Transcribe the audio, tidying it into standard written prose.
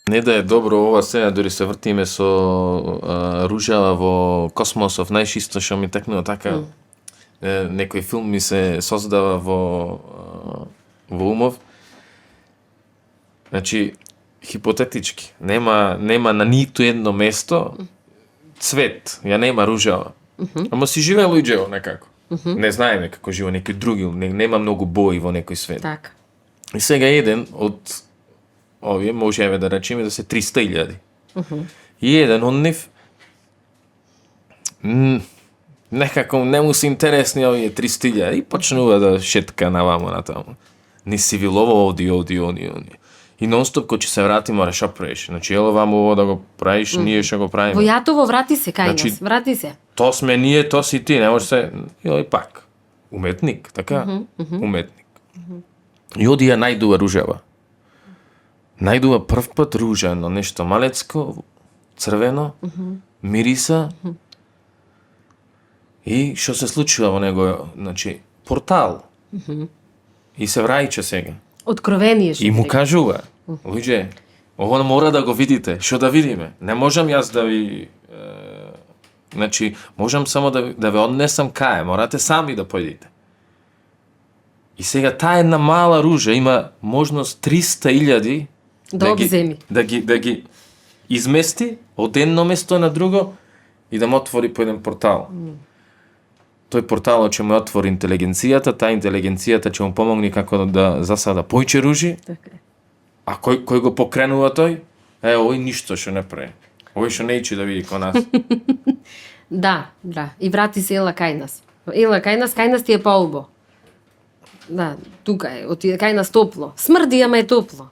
Не да е добро ова сега, дори се вртиме со ружава во космосов, најчисто што ми текнува така. Некој филм ми се создава во умов. Значи, хипотетички, нема на ниту едно место цвет, ја нема ружава. Ама си живее луѓето некако. Не знаеме како живе некој други, нема многу бои во некој свет. Така. И сега еден од овие можеме да речеме да се 300.000. И еден од нив некако не му се интересни овие 300.000 и почнува да шетка навамо натаму. Ни си вилово оди. И нонстоп кој ќе се врати мора шо правиш. Значи ело ваму ово да го правиш, ние што го правиме. Во Јатово врати се кај Значи, нас, врати се. То сме ние, то си ти, не може се... И пак. Уметник, така? Уметник. И оди ја најдува ружава. Најдува прв пат ружа, но нешто малецко, црвено, мириса. И што се случува во него? Значи, портал. И се враќа сега. Откровение што И му рекол. кажува, луѓе, ово мора да го видите. Што да видиме? Не можам јас да ви... Значи, можам само да ве однесам кај, морате сами да појдете. И сега таа една мала ружа има можност 300.000 Да обземи. да ги измести од едно место на друго и да му отвори по еден портал. Тој портал ќе му отвори интелигенцијата, таа интелигенцијата ќе му помогне како да засада појче ружи, Така е. а кој го покренува тој? Овој ништо што не прави. Овој што не ичи да види ко нас. Да. И врати се ела кај нас. Кај нас ти е поубо. Да, тука е, кај нас топло. Смрди, ама е топло.